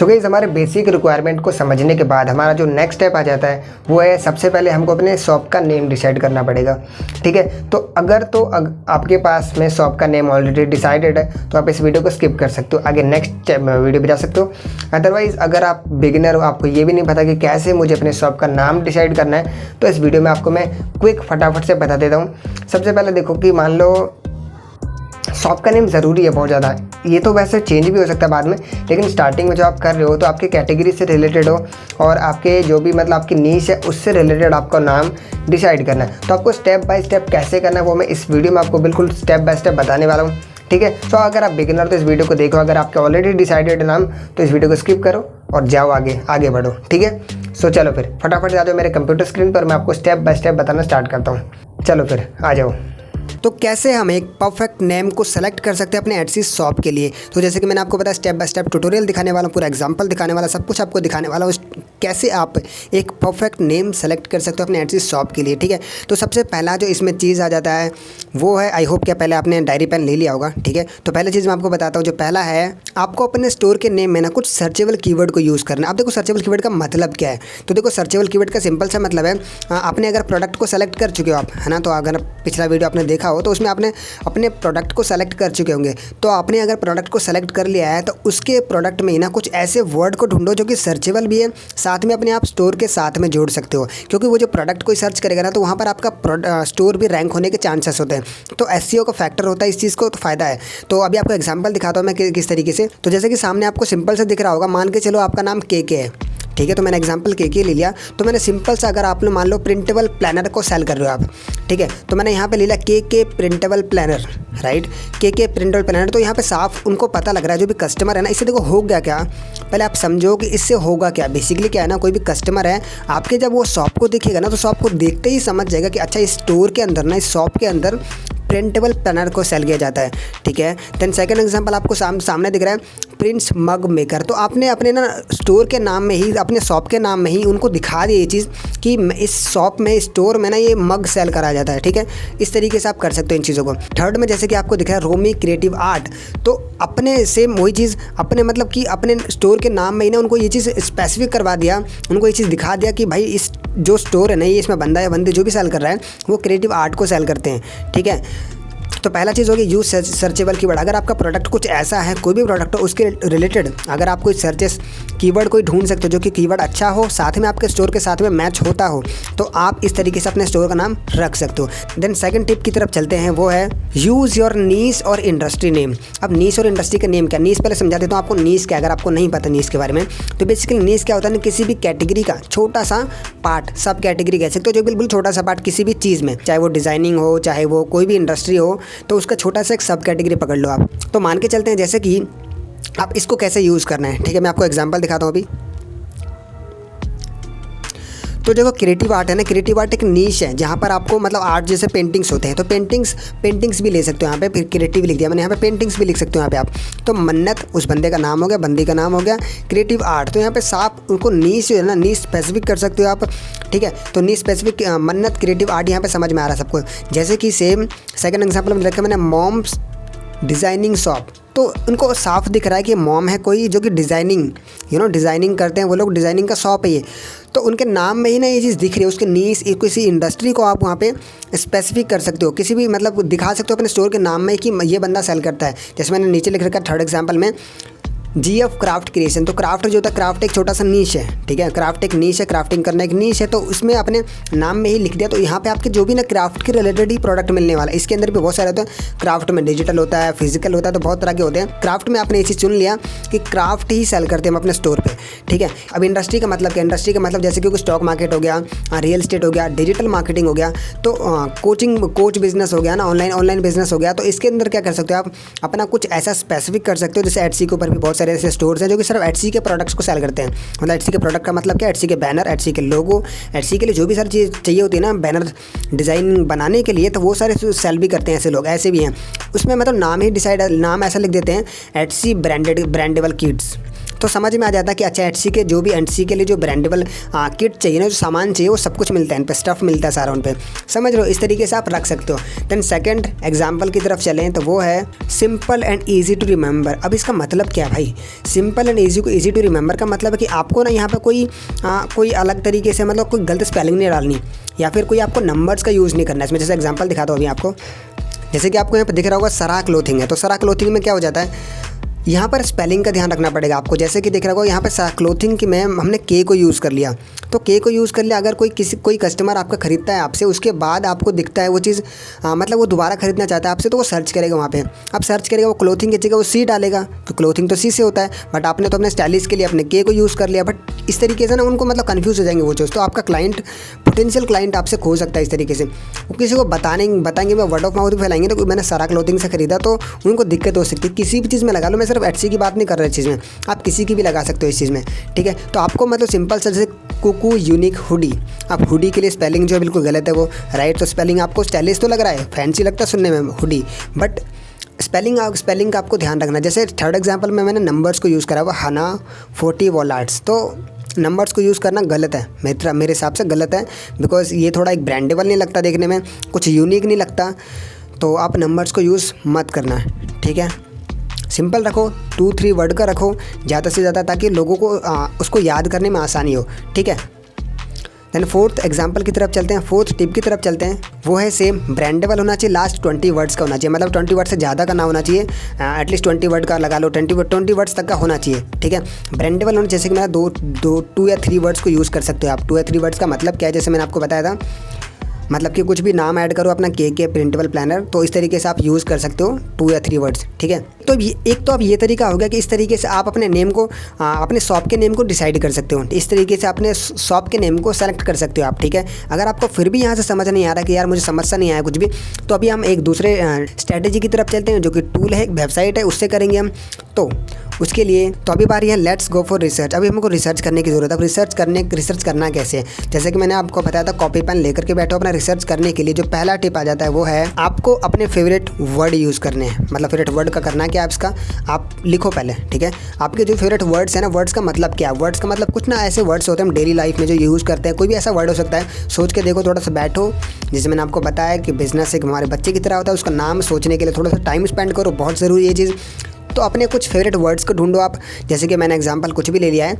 So guys हमारे basic requirement को समझने के बाद हमारा जो नेक्स्ट स्टेप आ जाता है वो है सबसे पहले हमको अपने शॉप का नेम डिसाइड करना पड़ेगा। ठीक है, तो आपके पास में शॉप का नेम ऑलरेडी डिसाइडेड है तो आप इस वीडियो को स्किप कर सकते हो, आगे नेक्स्ट वीडियो पे जा सकते हो। अदरवाइज़ अगर आप बिगिनर हो, आपको ये भी नहीं पता कि कैसे मुझे अपने शॉप का नाम डिसाइड करना है, तो इस वीडियो में आपको मैं क्विक फटाफट से बता देता हूँ। सबसे पहले देखो कि मान लो शॉप का नेम ज़रूरी है बहुत ज़्यादा, ये तो वैसे चेंज भी हो सकता है बाद में, लेकिन स्टार्टिंग में जो आप कर रहे हो तो आपके कैटेगरी से रिलेटेड हो और आपके जो भी मतलब आपकी नीश है उससे रिलेटेड आपका नाम डिसाइड करना है। तो आपको स्टेप बाय स्टेप कैसे करना है वो मैं इस वीडियो में आपको बिल्कुल स्टेप बाय स्टेप बताने वाला हूँ। ठीक है, तो अगर आप बिगिनर तो इस वीडियो को देखो, अगर आपके ऑलरेडी डिसाइडेड नाम तो इस वीडियो को स्किप करो और जाओ आगे बढ़ो। ठीक है, सो चलो फिर फटाफट आ जाओ मेरे कंप्यूटर स्क्रीन पर, मैं आपको स्टेप बाय स्टेप बताना स्टार्ट करता हूँ। चलो फिर आ जाओ। तो कैसे हम एक परफेक्ट नेम को सेलेक्ट कर सकते हैं अपने एडसी शॉप के लिए, तो जैसे कि मैंने आपको बताया स्टेप बाय स्टेप ट्यूटोरियल दिखाने वाला हूँ, पूरा एग्जांपल दिखाने वाला, सब कुछ आपको दिखाने वाला हूँ कैसे आप एक परफेक्ट नेम सेलेक्ट कर सकते हो अपने एडसी शॉप के लिए। ठीक है, तो सबसे पहला जो इसमें चीज़ आ जाता है वो है, आई होप क्या पहले आपने डायरी पेन ले लिया होगा। ठीक है, तो पहले चीज़ मैं आपको बताता हूँ, जो पहला है आपको अपने स्टोर के नेम में ना कुछ सर्चेबल कीवर्ड को यूज़ करना है। अब देखो सर्चेबल कीवर्ड का मतलब क्या है, तो देखो सर्चेबल कीवर्ड का सिंपल सा मतलब है, आपने अगर प्रोडक्ट को सेलेक्ट कर चुके हो आप, है ना, तो अगर पिछला वीडियो आपने देखा हो तो उसमें आपने अपने प्रोडक्ट को सेलेक्ट कर चुके होंगे, तो आपने अगर प्रोडक्ट को सेलेक्ट कर लिया है तो उसके प्रोडक्ट में ही ना कुछ ऐसे वर्ड को ढूंढो जो कि सर्चेबल भी है, साथ में अपने आप स्टोर के साथ में जोड़ सकते हो, क्योंकि वो जो प्रोडक्ट कोई सर्च करेगा ना तो वहाँ पर आपका स्टोर भी रैंक होने के चांसेस होते हैं। तो एसईओ का फैक्टर होता है इस चीज़ को, तो फ़ायदा है। तो अभी आपको एग्जांपल दिखाता हूँ मैं किस तरीके से। तो जैसे कि सामने आपको सिंपल से दिख रहा होगा, मान के चलो आपका नाम के है। ठीक है, तो मैंने एग्जांपल के ले लिया, तो मैंने सिंपल सा, अगर आप लोग मान लो प्रिंटेबल प्लानर को सेल कर रहे हो आप, ठीक है, तो मैंने यहाँ पे ले लिया के प्रिंटेबल प्लानर, राइट, के प्रिंटेबल प्लानर। तो यहाँ पे साफ उनको पता लग रहा है जो भी कस्टमर है ना, इससे देखो हो गया क्या, पहले आप समझो कि इससे होगा क्या। बेसिकली क्या है ना, कोई भी कस्टमर है आपके, जब वो शॉप को देखेगा ना तो शॉप को देखते ही समझ जाएगा कि अच्छा इस स्टोर के अंदर ना, इस शॉप के अंदर प्रिंटेबल प्लानर को सेल किया जाता है। ठीक है, देन सेकंड एग्जांपल आपको सामने दिख रहा है प्रिंस मग मेकर, तो आपने अपने ना स्टोर के नाम में ही, अपने शॉप के नाम में ही उनको दिखा दिया ये चीज़ कि इस शॉप में, स्टोर में ना ये मग सेल करा जाता है। ठीक है, इस तरीके से आप कर सकते हो इन चीज़ों को। थर्ड में जैसे कि आपको दिख रहा है रोमी क्रिएटिव आर्ट, तो अपने सेम वही चीज़ अपने मतलब कि अपने स्टोर के नाम में ही ना उनको ये चीज़ स्पेसिफिक करवा दिया, उनको ये चीज़ दिखा दिया कि भाई इस जो स्टोर है ना, ये इसमें बंदा या बंदी जो भी सेल कर रहा है वो क्रिएटिव आर्ट को सेल करते हैं। ठीक है, तो पहला चीज़ होगी यूज सर्चेबल कीवर्ड। अगर आपका प्रोडक्ट कुछ ऐसा है, कोई भी प्रोडक्ट हो, उसके रिलेटेड अगर आप कोई सर्चेस कीवर्ड कोई ढूंढ सकते हो जो कि कीवर्ड अच्छा हो, साथ में आपके स्टोर के साथ में मैच होता हो, तो आप इस तरीके से अपने स्टोर का नाम रख सकते हो। देन सेकंड टिप की तरफ चलते हैं, वो है यूज़ योर नीश और इंडस्ट्री नेम। अब नीश और इंडस्ट्री का नेम क्या, नीश पहले समझा देता हूँ आपको। नीश क्या, अगर आपको नहीं पता नीश के बारे में, तो बेसिकली नीश क्या होता है ना, किसी भी कैटेगरी का छोटा सा पार्ट, सब कैटेगरी कह सकते हो, जो बिल्कुल छोटा सा पार्ट किसी भी चीज़ में, चाहे वो डिज़ाइनिंग हो, चाहे वो कोई भी इंडस्ट्री हो, तो उसका छोटा सा एक सब कैटेगरी पकड़ लो आप। तो मान के चलते हैं जैसे कि आप इसको कैसे यूज़ करना है। ठीक है, मैं आपको एग्जांपल दिखाता हूँ अभी। तो देखो क्रिएटिव आर्ट है ना, क्रिएटिव आर्ट एक नीश है जहाँ पर आपको मतलब आर्ट जैसे पेंटिंग्स होते हैं, तो पेंटिंग्स भी ले सकते हो यहाँ पे, फिर क्रिएटिव लिख दिया मैंने, यहाँ पे पेंटिंग्स भी लिख सकते हो यहाँ पे आप। तो मन्नत उस बंदे का नाम हो गया, बंदी का नाम हो गया, क्रिएटिव आर्ट, तो यहाँ पे साफ उनको नीश जो है ना, नीश स्पेसिफिक कर सकते हो आप। ठीक है, तो नीश स्पेसिफिक मन्नत क्रिएटिव आर्ट यहाँ पे समझ में आ रहा है सबको। जैसे कि सेम सेकंड एग्जांपल में रखा मैंने मॉम्स डिज़ाइनिंग शॉप, तो उनको साफ दिख रहा है कि मॉम है कोई जो कि डिज़ाइनिंग डिज़ाइनिंग करते हैं वो लोग, डिज़ाइनिंग का शॉप है ये, तो उनके नाम में ही ना ये चीज़ दिख रही है। उसके नीश किसी इंडस्ट्री को आप वहाँ पे स्पेसिफिक कर सकते हो, किसी भी मतलब दिखा सकते हो अपने स्टोर के नाम में कि ये बंदा सेल करता है। जैसे मैंने नीचे लिख रखा है थर्ड एग्जाम्पल में GF क्राफ्ट क्रिएशन, तो क्राफ्ट जो होता है, क्राफ्ट एक छोटा सा नीश है। ठीक है, क्राफ्ट एक नीश है, क्राफ्टिंग करना एक नीश है, तो उसमें अपने नाम में ही लिख दिया। तो यहाँ पे आपके जो भी ना क्राफ्ट के रिलेटेड ही प्रोडक्ट मिलने वाला है। इसके अंदर भी बहुत सारे होते हैं, क्राफ्ट में डिजिटल होता है, फिजिकल होता है, तो बहुत तरह के होते हैं। क्राफ्ट में आपने ये चीज़ चुन लिया कि क्राफ्ट ही सेल करते हैं हम अपने स्टोर पर। ठीक है, अब इंडस्ट्री का मतलब क्या, इंडस्ट्री का मतलब जैसे कि स्टॉक मार्केट हो गया, रियल एस्टेट हो गया, डिजिटल मार्केटिंग हो गया, तो कोच बिजनेस हो गया ना, ऑनलाइन बिजनेस हो गया। तो इसके अंदर क्या कर सकते हो आप, अपना कुछ ऐसा स्पेसिफिक कर सकते हो। जैसे एटसी के ऊपर भी बहुत सारे ऐसे स्टोर्स हैं जो कि सिर्फ एटसी के प्रोडक्ट्स को सेल करते हैं। मतलब एटसी के प्रोडक्ट का मतलब क्या, एटसी के बैनर, एटसी के लोगो, एटसी के लिए जो भी सारी चीज़ चाहिए होती है ना बैनर डिज़ाइन बनाने के लिए, तो वो सारे सेल भी करते हैं ऐसे लोग, ऐसे भी हैं। उसमें मतलब नाम ही डिसाइड, नाम ऐसा लिख देते हैं एटसी ब्रांडेबल किट्स। तो समझ में आ जाता है कि अच्छा एटसी के जो भी एटसी के लिए जो ब्रांडेबल किट चाहिए ना, जो सामान चाहिए वो सब कुछ मिलता है, इन पे स्टफ़ मिलता है सारा उन पे, समझ लो। इस तरीके से आप रख सकते हो। देन सेकंड एग्जांपल की तरफ चलें तो वो है simple and easy to remember. अब इसका मतलब क्या है भाई? Simple and easy to remember का मतलब है कि आपको ना यहाँ पर कोई अलग तरीके से मतलब कोई गलत स्पेलिंग नहीं डालनी, या फिर कोई आपको नंबर्स का यूज़ नहीं करना है इसमें। जैसे एग्जांपल दिखाता हूँ अभी आपको, जैसे कि आपको यहाँ पर दिख रहा होगा सरा क्लोथिंग है, तो सरा क्लोथिंग में क्या हो जाता है, यहाँ पर स्पेलिंग का ध्यान रखना पड़ेगा आपको। जैसे कि दिख रहा होगा यहाँ पर क्लोथिंग की में हमने के को यूज़ कर लिया, तो के को यूज़ कर लिया। अगर कोई कस्टमर आपका ख़रीदता है आपसे, उसके बाद आपको दिखता है वो चीज़, मतलब वो दोबारा ख़रीदना चाहता है आपसे, तो वो सर्च करेगा वहाँ पे। अब सर्च करेगा वो क्लोथिंग की जगह वो सी डालेगा, तो क्लोथिंग तो सी से होता है, बट आपने तो अपने स्टाइलिश के लिए अपने के को यूज़ कर लिया। बट इस तरीके से ना उनको मतलब कन्फ्यूज़ हो जाएंगे वो चीज़, तो आपका पोटेंशियल क्लाइंट आपसे खो सकता है इस तरीके से। वो किसी को बताएंगे, मैं वर्ड ऑफ माउथ भी फैलाएंगे, तो मैंने सारा क्लोथिंग से खरीदा, तो उनको दिक्कत हो सकती है। किसी भी चीज़ में लगा लो, मैं सिर्फ एटसी की बात नहीं कर रहा इस चीज़ में, आप किसी की भी लगा सकते हो इस चीज़ में, ठीक है। तो आपको मतलब सिंपल से जैसे कुकू यूनिक हुडी, आप हुडी के लिए स्पेलिंग जो है बिल्कुल गलत है वो, राइट। तो स्पेलिंग आपको स्टाइलिश तो लग रहा है, फैंसी लगता है सुनने में हुडी, बट स्पेलिंग का आपको ध्यान रखना। जैसे थर्ड एग्जांपल में मैंने नंबर्स को यूज़ करा हुआ, हना 40 वॉलार्ट्स, तो नंबर्स को यूज़ करना गलत है, मेरे हिसाब से गलत है, बिकॉज ये थोड़ा एक ब्रांडेबल नहीं लगता देखने में, कुछ यूनिक नहीं लगता, तो आप नंबर्स को यूज़ मत करना, ठीक है। सिंपल रखो, 2-3 वर्ड का रखो ज़्यादा से ज़्यादा, ताकि लोगों को उसको याद करने में आसानी हो, ठीक है। देन फोर्थ एग्जांपल की तरफ चलते हैं, फोर्थ टिप की तरफ चलते हैं। वो है सेम ब्रांडेबल होना चाहिए, लास्ट 20 वर्ड्स का होना चाहिए, मतलब 20 वर्ड से ज़्यादा का ना होना चाहिए, एटलीस्ट 20 वर्ड का लगा लो, 20 वर्ड्स तक का होना चाहिए, ठीक है। ब्रांडेबल होना, जैसे कि मैं 2 या 3 वर्ड्स को यूज़ कर सकते हो आप। 2 या 3 वर्ड्स का मतलब क्या है, जैसे मैंने आपको बताया था, मतलब कि कुछ भी नाम ऐड करो अपना के प्रिंटेबल प्लानर, तो इस तरीके से आप यूज़ कर सकते हो 2 या 3 वर्ड्स, ठीक है। तो एक तो अब ये तरीका हो गया कि इस तरीके से आप अपने नेम को, अपने शॉप के नेम को डिसाइड कर सकते हो, इस तरीके से अपने शॉप के नेम को सेलेक्ट कर सकते हो आप, ठीक है। अगर आपको फिर भी यहाँ से समझ नहीं आ रहा कि यार मुझे समझ सा नहीं आया कुछ भी, तो अभी हम एक दूसरे स्ट्रैटेजी की तरफ चलते हैं, जो कि टूल है, एक वेबसाइट है, उससे करेंगे हम। तो उसके लिए तो अभी बारी है लेट्स गो फॉर रिसर्च। अभी हमको रिसर्च करने की ज़रूरत है। अब रिसर्च करना कैसे है, जैसे कि मैंने आपको बताया था, कॉपी पेन लेकर के बैठो अपना रिसर्च करने के लिए। जो पहला टिप आ जाता है वो है आपको अपने फेवरेट वर्ड यूज़ करने हैं। मतलब फेवरेट वर्ड का करना क्या है, इसका आप लिखो पहले, ठीक है। आपके जो फेवरेट वर्ड्स हैं ना, वर्ड्स का मतलब क्या है, वर्ड्स का मतलब कुछ ना ऐसे वर्ड्स होते हैं हम डेली लाइफ में जो यूज़ करते हैं, कोई भी ऐसा वर्ड हो सकता है, सोच के देखो, थोड़ा सा बैठो। जैसे मैंने आपको बताया कि बिजनेस एक हमारे बच्चे की तरह होता है, उसका नाम सोचने के लिए थोड़ा सा टाइम स्पेंड करो, बहुत ज़रूरी है ये चीज़। तो अपने कुछ फेवरेट वर्ड्स को ढूंढो आप। जैसे कि मैंने एग्जांपल कुछ भी ले लिया है,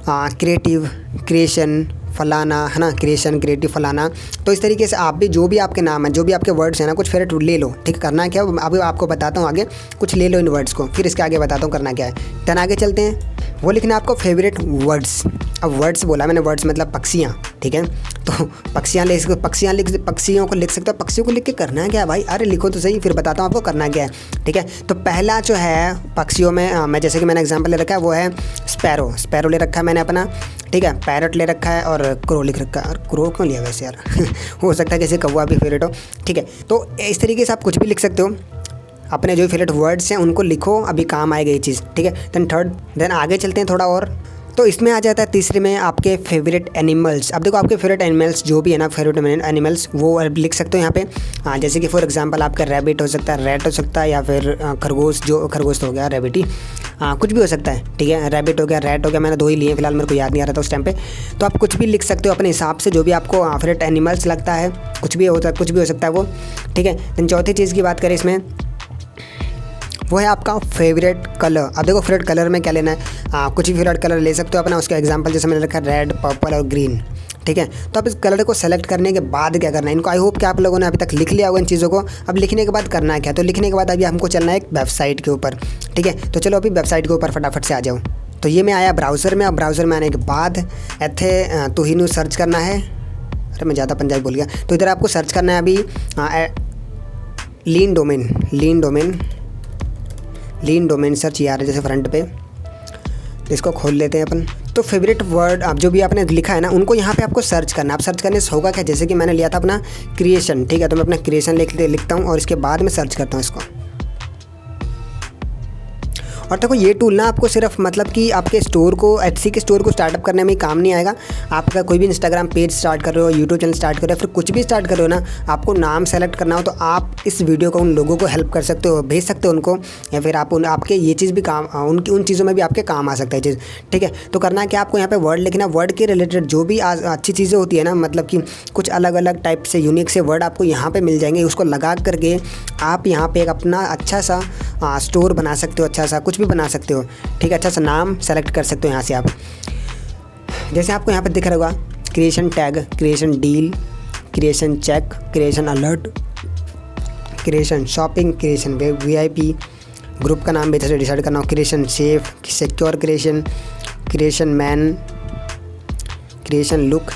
क्रिएटिव, क्रिएशन, फलाना, है ना, क्रिएशन, क्रिएटिव, फलाना। तो इस तरीके से आप भी जो भी आपके नाम है, जो भी आपके वर्ड्स हैं ना, कुछ फेवरेट ले लो, ठीक है। करना क्या है अभी आपको बताता हूँ आगे, कुछ ले लो इन वर्ड्स को, फिर इसके आगे बताता हूँ करना क्या है। देन आगे चलते हैं, वो लिखना है आपको फेवरेट वर्ड्स। अब वर्ड्स बोला मैंने, वर्ड्स मतलब पक्षियाँ, ठीक है। तो पक्षियों को लिख सकते हो। पक्षियों को लिख के करना क्या है भाई, अरे लिखो तो सही, फिर बताता हूँ आपको करना क्या है, ठीक है। तो पहला जो है पक्षियों में, मैं जैसे कि मैंने एग्जांपल ले रखा है, वो है स्पैरो ले रखा है मैंने अपना, ठीक है। पैरट ले रखा है और क्रो लिख रखा है। और क्रो क्यों लिया वैसे यार हो सकता है किसी कौवा भी फेवरेट हो, ठीक है। तो इस तरीके से आप कुछ भी लिख सकते हो, अपने जो फेवरेट वर्ड्स हैं उनको लिखो, अभी काम आएगा ये चीज़, ठीक है। देन आगे चलते हैं थोड़ा और। तो इसमें आ जाता है तीसरे में आपके फेवरेट एनिमल्स। अब देखो आपके फेवरेट एनिमल्स जो भी है ना, फेवरेट एनिमल्स वो लिख सकते हो यहाँ पे। जैसे कि फॉर एग्जांपल आपका रैबिट हो सकता है, रैट हो सकता है, या फिर खरगोश, जो खरगोश तो हो गया, रैबिट ही, कुछ भी हो सकता है, ठीक है। रैबिट हो गया, रैट हो गया, मैंने 2 ही लिए फिलहाल, मेरे को याद नहीं आ रहा था उस टाइम पे। तो आप कुछ भी लिख सकते हो अपने हिसाब से, जो भी आपको फेवरेट एनिमल्स लगता है, कुछ भी हो सकता है वो, ठीक है। देन चौथी चीज़ की बात करें इसमें, वो है आपका फेवरेट कलर। अब देखो फेवरेट कलर में क्या लेना है, कुछ भी फेवरेट कलर ले सकते हो अपना। उसका एग्जांपल जैसे मैंने रखा है रेड, पर्पल और ग्रीन, ठीक है। तो अब इस कलर को सेलेक्ट करने के बाद क्या करना है, इनको आई होप कि आप लोगों ने अभी तक लिख लिया होगा इन चीज़ों को। अब लिखने के बाद करना है क्या, तो लिखने के बाद अभी हमको चलना है एक वेबसाइट के ऊपर, ठीक है। तो चलो अभी वेबसाइट के ऊपर फटाफट से आ जाओ। तो ये मैं आया ब्राउज़र में। अब ब्राउज़र में आने के बाद इत्थे तुहिनू सर्च करना है। अरे मैं ज़्यादा पंजाबी बोल गया। तो इधर आपको सर्च करना है अभी लीन डोमेन सर्च यार है जैसे फ्रंट पे, इसको खोल लेते हैं अपन। तो फेवरेट वर्ड आप जो भी आपने लिखा है ना, उनको यहाँ पे आपको सर्च करना है। आप सर्च करने से होगा क्या, जैसे कि मैंने लिया था अपना क्रिएशन, ठीक है। तो मैं अपना क्रिएशन लिखता हूँ और इसके बाद में सर्च करता हूँ इसको। और देखो ये टूल ना आपको सिर्फ मतलब कि आपके स्टोर को एचसी के स्टोर को स्टार्टअप करने में काम नहीं आएगा। आपका कोई भी इंस्टाग्राम पेज स्टार्ट कर रहे हो, यूट्यूब चैनल स्टार्ट कर रहे हो, फिर कुछ भी स्टार्ट कर रहे हो ना, आपको नाम सेलेक्ट करना हो तो आप इस वीडियो को उन लोगों को हेल्प कर सकते हो, भेज सकते हो उनको, या फिर आप आपके ये चीज़ भी काम उन चीज़ों में भी आपके काम आ सकता है चीज़। ठीक है, तो करना है कि आपको यहाँ पे वर्ड लिखना, वर्ड के रिलेटेड जो भी अच्छी चीज़ें होती है ना, मतलब कि कुछ अलग अलग टाइप से यूनिक से वर्ड आपको यहाँ पे मिल जाएंगे, उसको लगा करके आप यहाँ पे एक अपना अच्छा सा स्टोर बना सकते हो, अच्छा सा कुछ भी बना सकते हो। ठीक है, अच्छा सा नाम सेलेक्ट कर सकते हो यहाँ से आप। जैसे आपको यहाँ पे दिख रहा होगा creation tag, creation deal, creation check, creation alert, creation shopping, creation VIP, group का नाम भी अच्छे से डिसाइड करना हो, creation safe, secure creation, creation man, creation look.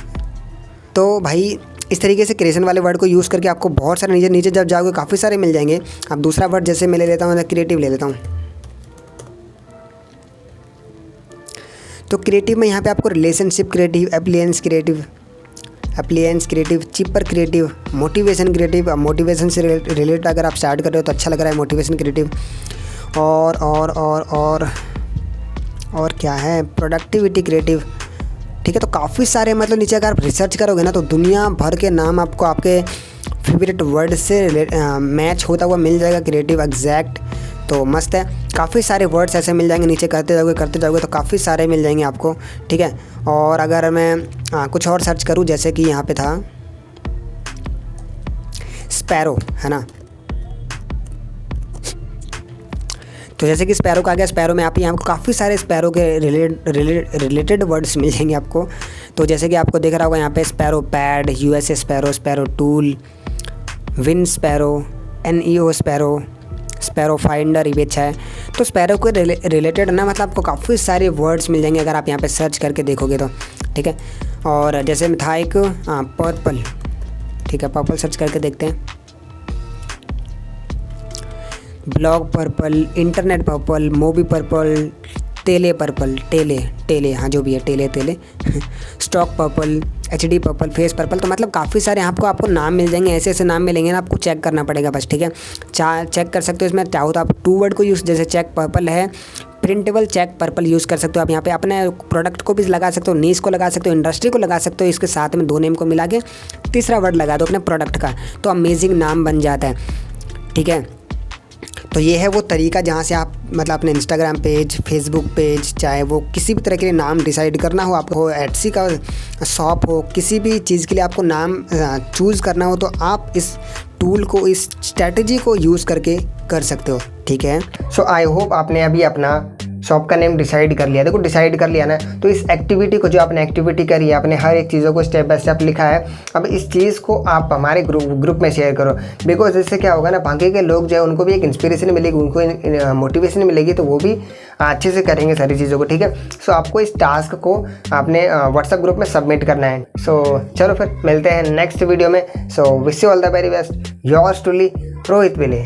तो भाई इस तरीके से क्रिएशन वाले वर्ड को यूज़ करके आपको बहुत सारे नीचे नीचे जब जाओगे काफ़ी सारे मिल जाएंगे। अब दूसरा वर्ड जैसे मैं ले लेता हूँ, क्रिएटिव ले लेता हूँ। तो क्रिएटिव में यहाँ पे आपको relationship creative, appliances creative, cheaper creative, motivation creative. Motivation से रिलेटेड अगर आप स्टार्ट कर रहे हो तो अच्छा लग रहा है मोटिवेशन क्रिएटिव। और क्या है, प्रोडक्टिविटी क्रिएटिव। ठीक है, तो काफ़ी सारे मतलब नीचे अगर आप रिसर्च करोगे ना तो दुनिया भर के नाम आपको आपके फेवरेट वर्ड से मैच होता हुआ मिल जाएगा, क्रिएटिव, एग्जैक्ट। तो मस्त है, काफ़ी सारे वर्ड्स ऐसे मिल जाएंगे, नीचे करते जाओगे तो काफ़ी सारे मिल जाएंगे आपको। ठीक है, और अगर मैं कुछ और सर्च करूं, जैसे कि यहाँ पे था स्पैरो, है ना, तो जैसे कि स्पैरो का आ गया, स्पैरो में आप यहाँ आपको काफ़ी सारे स्पैरो के रिलेटेड वर्ड्स मिल जाएंगे आपको। तो जैसे कि आपको दिख रहा होगा यहाँ पे sparrow pad, USA sparrow, sparrow tool, win sparrow, NEO sparrow, sparrow finder, ये भी अच्छा है। तो स्पैरो के रिलेटेड ना मतलब आपको काफ़ी सारे वर्ड्स मिल जाएंगे अगर आप यहाँ पे सर्च करके देखोगे तो। ठीक है, और जैसे में था एक पर्पल। ठीक है, पर्पल सर्च करके देखते हैं, blog purple, internet purple, movie purple, tele purple, tele हाँ जो भी है, tele stock purple, HD purple, face purple. तो मतलब काफ़ी सारे आपको नाम मिल जाएंगे, ऐसे ऐसे नाम मिलेंगे ना, आपको चेक करना पड़ेगा बस। ठीक है, चेक कर सकते हो इसमें, चाहो तो आप 2 वर्ड को यूज़, जैसे चेक पर्पल है, प्रिंटेबल चेक पर्पल यूज़ कर सकते हो आप। यहाँ पे अपने प्रोडक्ट को भी लगा सकते हो, नीश को लगा सकते हो, इंडस्ट्री को लगा सकते हो, इसके साथ में 2 नेम को मिला के तीसरा वर्ड लगा दो अपने प्रोडक्ट का, तो अमेजिंग नाम बन जाता है। ठीक है, तो ये है वो तरीका जहाँ से आप मतलब अपने इंस्टाग्राम पेज, फेसबुक पेज, चाहे वो किसी भी तरह के लिए नाम डिसाइड करना हो, आपको एटसी का शॉप हो, किसी भी चीज़ के लिए आपको नाम चूज़ करना हो, तो आप इस टूल को, इस स्ट्रैटेजी को यूज़ करके कर सकते हो। ठीक है, सो आई होप आपने अभी अपना शॉप का नेम डिसाइड कर लिया। देखो डिसाइड कर लिया ना, तो इस एक्टिविटी को, जो आपने एक्टिविटी करी है, आपने हर एक चीज़ों को स्टेप बाय स्टेप लिखा है, अब इस चीज़ को आप हमारे ग्रुप में शेयर करो। बिकॉज इससे क्या होगा ना, बाकी के लोग जो है उनको भी एक इंस्पिरेशन मिलेगी, उनको मोटिवेशन मिलेगी, तो वो भी अच्छे से करेंगे सारी चीज़ों को। ठीक है, सो आपको इस टास्क को अपने व्हाट्सएप ग्रुप में सबमिट करना है। सो चलो फिर मिलते हैं नेक्स्ट वीडियो में। So wish you all the very best, yours truly Rohit Vile.